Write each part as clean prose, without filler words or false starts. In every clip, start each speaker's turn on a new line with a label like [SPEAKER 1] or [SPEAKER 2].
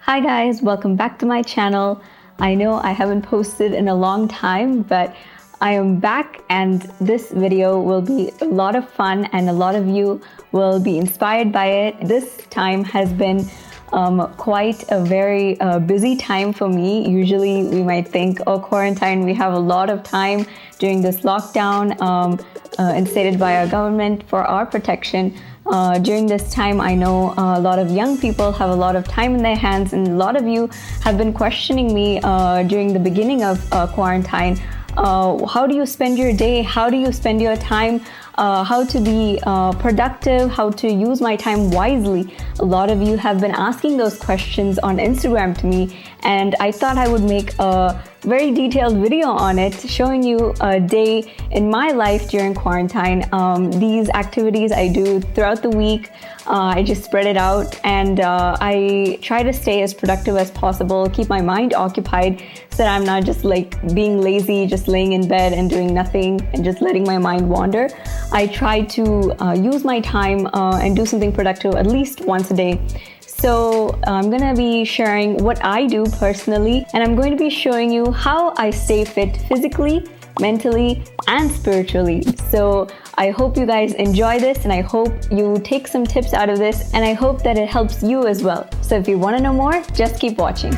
[SPEAKER 1] Hi guys, welcome back to my channel. I know I haven't posted in a long time, but I am back and this video will be a lot of fun and a lot of you will be inspired by it. This time has been quite a very busy time for me. Usually we might think, oh, quarantine, we have a lot of time during this lockdown instated by our government for our protection. During this time, I know a lot of young people have a lot of time in their hands, and a lot of you have been questioning me during the beginning of quarantine. How do you spend your day? How do you spend your time? How to be productive? How to use my time wisely? A lot of you have been asking those questions on Instagram to me, and I thought I would make a very detailed video on it, showing you a day in my life during quarantine. These activities I do throughout the week. I just spread it out, and I try to stay as productive as possible, keep my mind occupied so that I'm not just like being lazy, just laying in bed and doing nothing and just letting my mind wander. I try to use my time and do something productive at least once a day. So I'm gonna be sharing what I do personally, and I'm going to be showing you how I stay fit physically, mentally, and spiritually. So I hope you guys enjoy this, and I hope you take some tips out of this, and I hope that it helps you as well. So if you want to know more, just keep watching.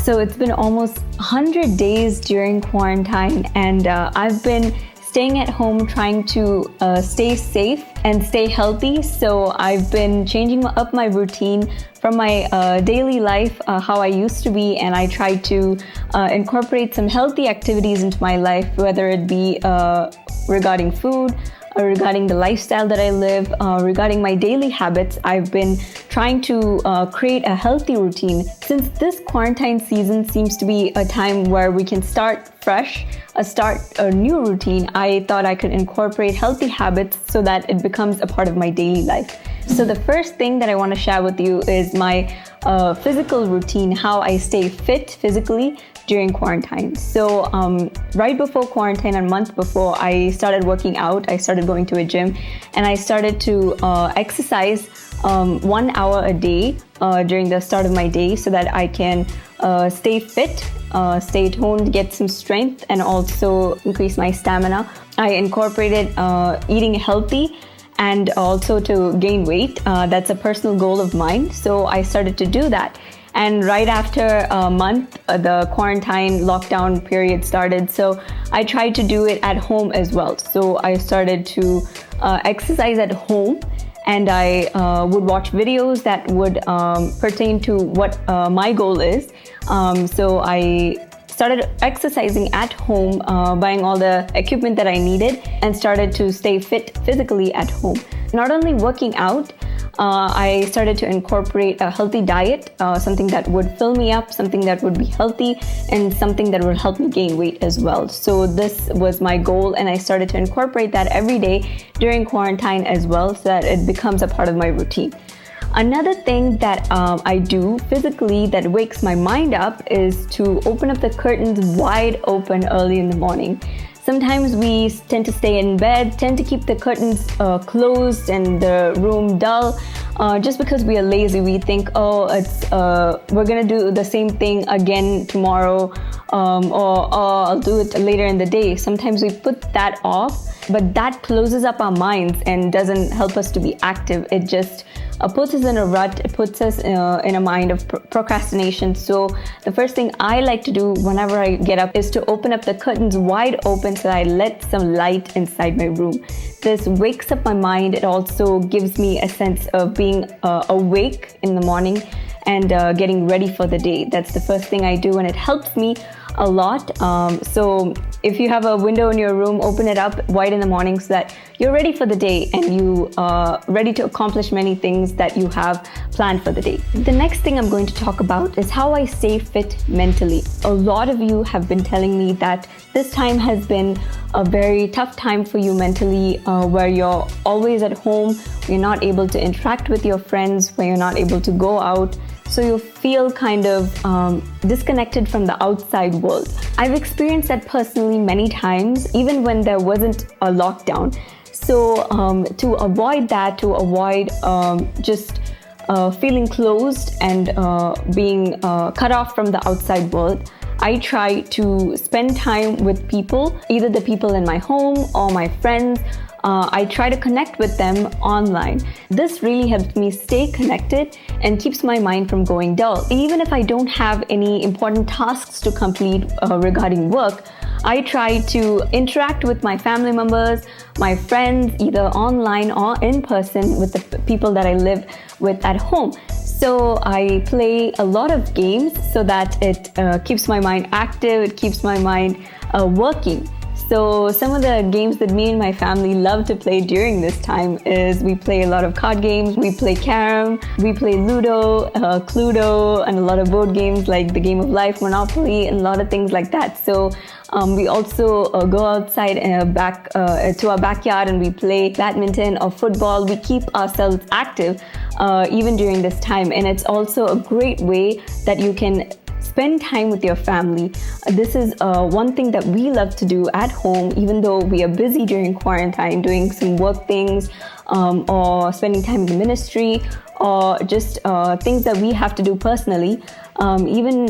[SPEAKER 1] So it's been almost 100 days during quarantine, and I've been staying at home, trying to stay safe and stay healthy. So I've been changing up my routine from my daily life, how I used to be, and I try to incorporate some healthy activities into my life, whether it be regarding food, regarding the lifestyle that I live, regarding my daily habits. I've been trying to create a healthy routine. Since this quarantine season seems to be a time where we can start fresh, start a new routine, I thought I could incorporate healthy habits so that it becomes a part of my daily life. So the first thing that I want to share with you is my physical routine, how I stay fit physically during quarantine. So right before quarantine, a month before, I started working out. I started going to a gym, and I started to exercise 1 hour a day during the start of my day so that I can stay fit, stay toned, get some strength, and also increase my stamina. I incorporated eating healthy and also to gain weight. That's a personal goal of mine. So I started to do that. And right after a month, the quarantine lockdown period started. So I tried to do it at home as well. So I started to exercise at home, and I would watch videos that would pertain to what my goal is. So I started exercising at home, buying all the equipment that I needed, and started to stay fit physically at home. Not only working out, I started to incorporate a healthy diet, something that would fill me up, something that would be healthy, and something that would help me gain weight as well. So this was my goal, and I started to incorporate that every day during quarantine as well, so that it becomes a part of my routine. Another thing that I do physically that wakes my mind up is to open up the curtains wide open early in the morning. Sometimes we tend to stay in bed, tend to keep the curtains closed and the room dull just because we are lazy. We think, oh, we're gonna do the same thing again tomorrow, or I'll do it later in the day. Sometimes we put that off, but that closes up our minds and doesn't help us to be active. It just puts us in a rut. It puts us in a mind of procrastination. So the first thing I like to do whenever I get up is to open up the curtains wide open so that I let some light inside my room. This wakes up my mind. It also gives me a sense of being awake in the morning and getting ready for the day. That's the first thing I do, and it helps me a lot. So if you have a window in your room, open it up wide in the morning so that you're ready for the day and you are ready to accomplish many things that you have planned for the day. The next thing I'm going to talk about is how I stay fit mentally. A lot of you have been telling me that this time has been a very tough time for you mentally, where you're always at home, you're not able to interact with your friends, where you're not able to go out. So you feel kind of disconnected from the outside world. I've experienced that personally many times, even when there wasn't a lockdown. So to avoid that, to avoid just feeling closed and being cut off from the outside world, I try to spend time with people, either the people in my home or my friends. I try to connect with them online. This really helps me stay connected and keeps my mind from going dull. Even if I don't have any important tasks to complete regarding work, I try to interact with my family members, my friends, either online or in person with the people that I live with at home. So I play a lot of games so that it keeps my mind active, it keeps my mind working. So some of the games that me and my family love to play during this time is we play a lot of card games, we play carom, we play Ludo, Cluedo, and a lot of board games like the Game of Life, Monopoly, and a lot of things like that. So we also go outside to our backyard and we play badminton or football. We keep ourselves active even during this time. And it's also a great way that you can spend time with your family. This is one thing that we love to do at home, even though we are busy during quarantine, doing some work things or spending time in the ministry or just things that we have to do personally. Even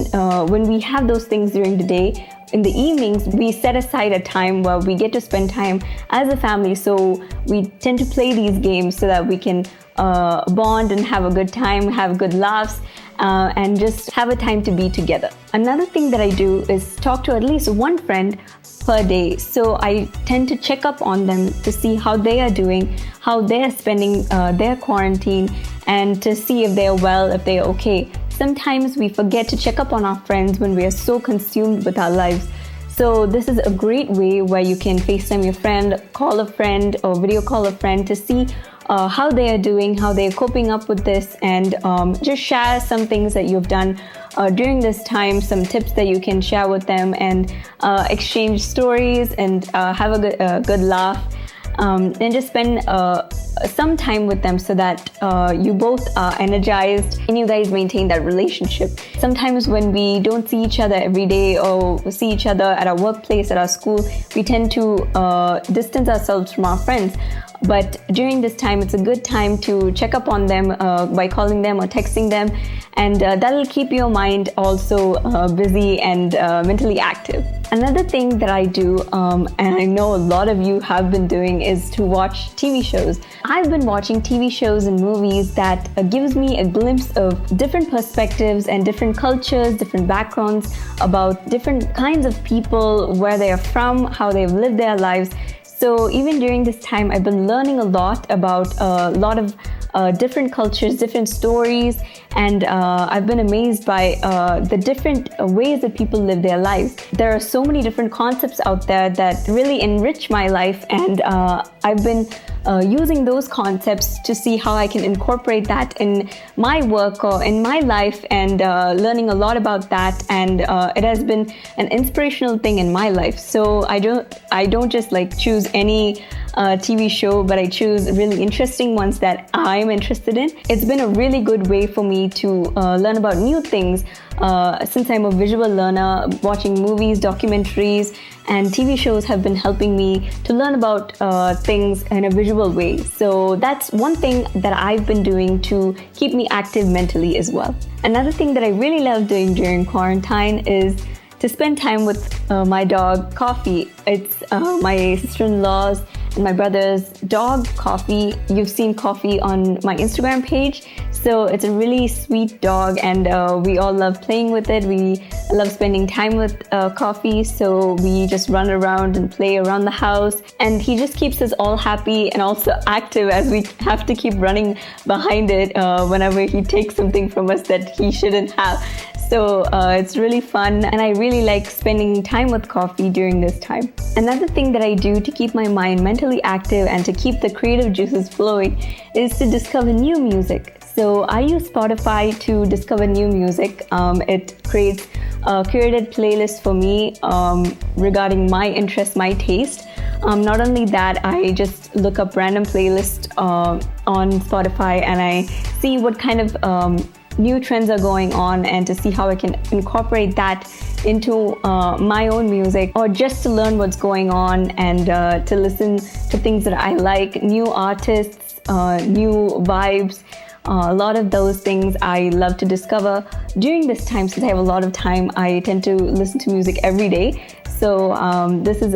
[SPEAKER 1] when we have those things during the day, in the evenings, we set aside a time where we get to spend time as a family. So we tend to play these games so that we can bond and have a good time, have good laughs, and just have a time to be together. Another thing that I do is talk to at least one friend per day. So I tend to check up on them to see how they are doing, how they are spending their quarantine, and to see if they are well, if they are okay. Sometimes we forget to check up on our friends when we are so consumed with our lives. So this is a great way where you can FaceTime your friend, call a friend, or video call a friend to see how they are doing, how they're coping up with this, and just share some things that you've done during this time, some tips that you can share with them, and exchange stories and have a good laugh. And just spend some time with them so that you both are energized and you guys maintain that relationship. Sometimes when we don't see each other every day or see each other at our workplace, at our school, we tend to distance ourselves from our friends. But during this time, it's a good time to check up on them by calling them or texting them, and that'll keep your mind also busy and mentally active. Another thing that I do, and I know a lot of you have been doing, is to watch TV shows. I've been watching TV shows and movies that gives me a glimpse of different perspectives and different cultures, different backgrounds, about different kinds of people, where they are from, how they've lived their lives. So even during this time, I've been learning a lot about a lot of different cultures, different stories, and I've been amazed by the different ways that people live their lives. There are so many different concepts out there that really enrich my life, and I've been using those concepts to see how I can incorporate that in my work or in my life, and learning a lot about that, and it has been an inspirational thing in my life. So I don't just like choose any TV show, but I choose really interesting ones that I'm interested in. It's been a really good way for me to learn about new things. Since I'm a visual learner, watching movies, documentaries, and TV shows have been helping me to learn about things in a visual way. So that's one thing that I've been doing to keep me active mentally as well. Another thing that I really love doing during quarantine is to spend time with my dog, Coffee. It's my sister-in-law's and my brother's dog, Coffee. You've seen Coffee on my Instagram page. So it's a really sweet dog, and we all love playing with it. We love spending time with Coffee. So we just run around and play around the house, and he just keeps us all happy and also active, as we have to keep running behind it whenever he takes something from us that he shouldn't have. So it's really fun, and I really like spending time with Coffee during this time. Another thing that I do to keep my mind mentally active and to keep the creative juices flowing is to discover new music. So I use Spotify to discover new music. It creates a curated playlist for me regarding my interest, my taste. Not only that, I just look up random playlists on Spotify, and I see what kind of new trends are going on, and to see how I can incorporate that into my own music, or just to learn what's going on and to listen to things that I like, new artists, new vibes. A lot of those things I love to discover during this time. Since I have a lot of time, I tend to listen to music every day. So this is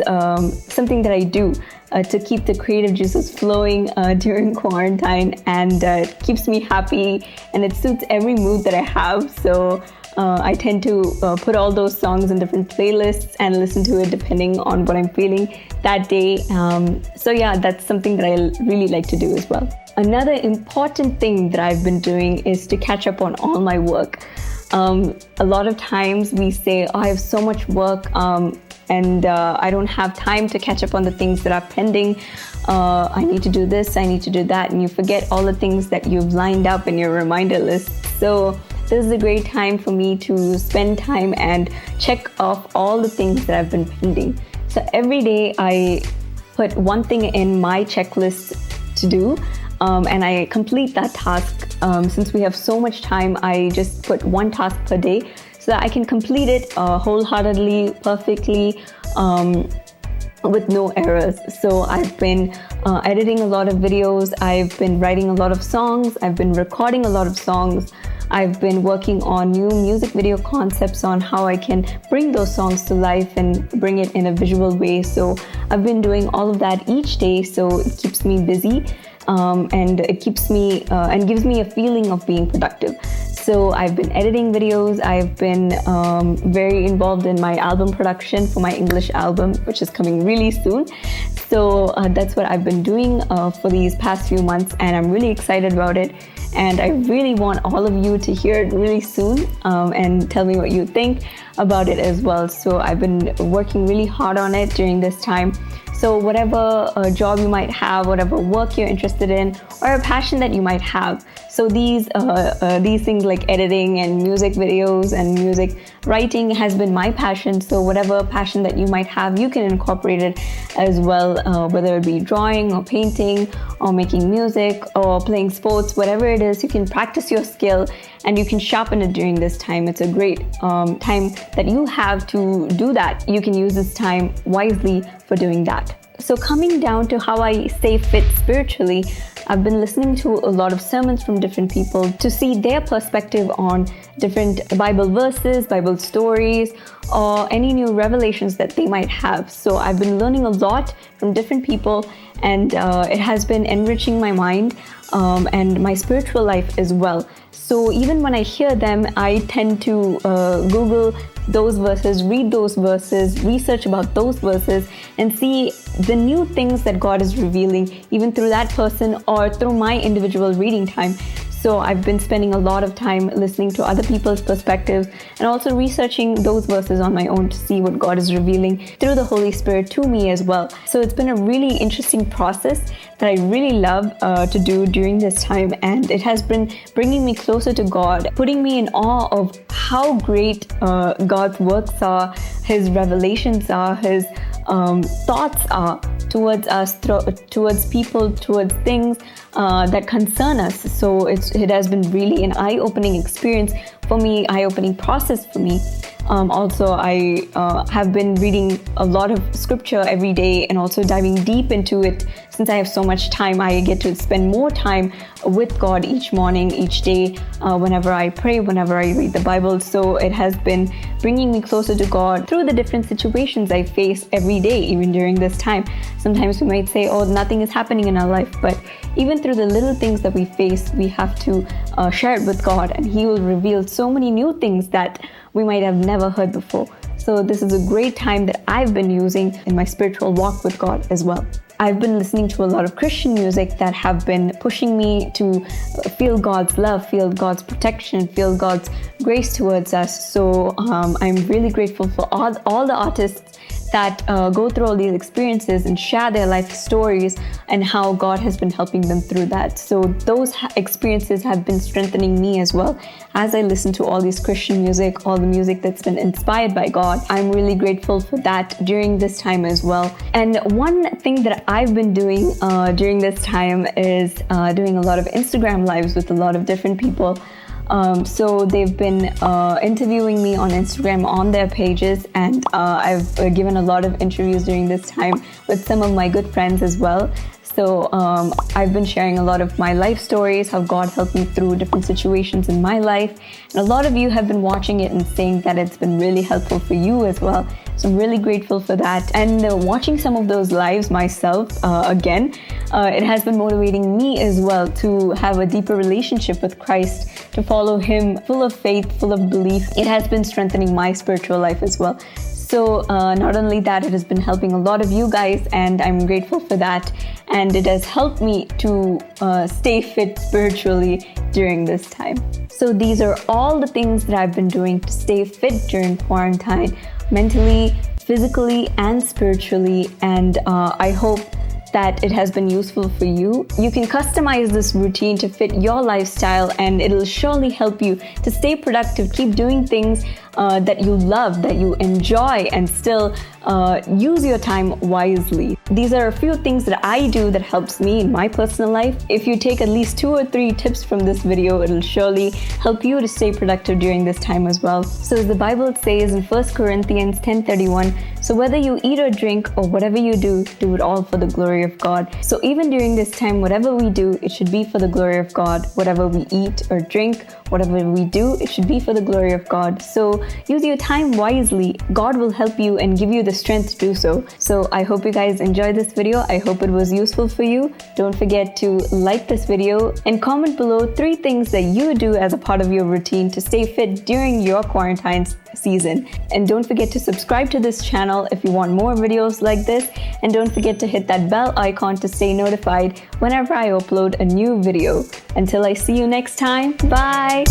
[SPEAKER 1] something that I do to keep the creative juices flowing during quarantine, and it keeps me happy, and it suits every mood that I have. So I tend to put all those songs in different playlists and listen to it depending on what I'm feeling that day. So yeah, that's something that I really like to do as well. Another important thing that I've been doing is to catch up on all my work. A lot of times we say, oh, I have so much work and I don't have time to catch up on the things that are pending. I need to do this, I need to do that, and you forget all the things that you've lined up in your reminder list. So this is a great time for me to spend time and check off all the things that I've been pending. So every day I put one thing in my checklist to do, and I complete that task. Since we have so much time, I just put one task per day so that I can complete it wholeheartedly, perfectly, with no errors. So I've been editing a lot of videos, I've been writing a lot of songs, I've been recording a lot of songs, I've been working on new music video concepts on how I can bring those songs to life and bring it in a visual way. So I've been doing all of that each day, so it keeps me busy. And it keeps me and gives me a feeling of being productive. So I've been editing videos, I've been very involved in my album production for my English album, which is coming really soon. So that's what I've been doing for these past few months, and I'm really excited about it. And I really want all of you to hear it really soon and tell me what you think about it as well. So I've been working really hard on it during this time. So whatever job you might have, whatever work you're interested in, or a passion that you might have. So these things like editing and music videos and music writing has been my passion. So whatever passion that you might have, you can incorporate it as well, whether it be drawing or painting or making music or playing sports, whatever it is, you can practice your skill and you can sharpen it during this time. It's a great time that you have to do that. You can use this time wisely for doing that. So coming down to how I stay fit spiritually, I've been listening to a lot of sermons from different people to see their perspective on different Bible verses, Bible stories, or any new revelations that they might have. So I've been learning a lot from different people, and it has been enriching my mind and my spiritual life as well. So even when I hear them, I tend to Google those verses, read those verses, research about those verses, and see the new things that God is revealing, even through that person or through my individual reading time. So I've been spending a lot of time listening to other people's perspectives and also researching those verses on my own to see what God is revealing through the Holy Spirit to me as well. So it's been a really interesting process that I really love to do during this time, and it has been bringing me closer to God, putting me in awe of how great God's works are, His revelations are, His thoughts are towards us, towards people, towards things that concern us. So it has been really an eye-opening experience for me, eye-opening process for me. Also, I have been reading a lot of scripture every day and also diving deep into it. Since I have so much time, I get to spend more time with God each morning, each day, whenever I pray, whenever I read the Bible. So it has been bringing me closer to God through the different situations I face every day, even during this time. Sometimes we might say, oh, nothing is happening in our life, but even through the little things that we face, we have to share it with God, and He will reveal so many new things that we might have never heard before. So this is a great time that I've been using in my spiritual walk with God as well. I've been listening to a lot of Christian music that have been pushing me to feel God's love, feel God's protection, feel God's grace towards us. So I'm really grateful for all the artists that go through all these experiences and share their life stories and how God has been helping them through that. So those experiences have been strengthening me as well. As I listen to all these Christian music, all the music that's been inspired by God, I'm really grateful for that during this time as well. And one thing that I've been doing during this time is doing a lot of Instagram lives with a lot of different people. So they've been interviewing me on Instagram on their pages, and I've given a lot of interviews during this time with some of my good friends as well. So I've been sharing a lot of my life stories, how God helped me through different situations in my life. And a lot of you have been watching it and saying that it's been really helpful for you as well. So I'm really grateful for that. And watching some of those lives myself again, it has been motivating me as well to have a deeper relationship with Christ, to follow Him full of faith, full of belief. It has been strengthening my spiritual life as well. So not only that, it has been helping a lot of you guys, and I'm grateful for that. And it has helped me to stay fit spiritually during this time. So these are all the things that I've been doing to stay fit during quarantine, mentally, physically, and spiritually. And I hope that it has been useful for you. You can customize this routine to fit your lifestyle, and it'll surely help you to stay productive, keep doing things that you love, that you enjoy, and still use your time wisely. These are a few things that I do that helps me in my personal life. If you take at least 2 or 3 tips from this video, it'll surely help you to stay productive during this time as well. So as the Bible says in 1 Corinthians 10:31, so whether you eat or drink or whatever you do, do it all for the glory of God. So even during this time, whatever we do, it should be for the glory of God. Whatever we eat or drink, whatever we do, it should be for the glory of God. So use your time wisely. God will help you and give you the strength to do so. So I hope you guys enjoyed this video. I hope it was useful for you. Don't forget to like this video and comment below 3 things that you do as a part of your routine to stay fit during your quarantine season. And don't forget to subscribe to this channel if you want more videos like this. And don't forget to hit that bell icon to stay notified whenever I upload a new video. Until I see you next time, bye!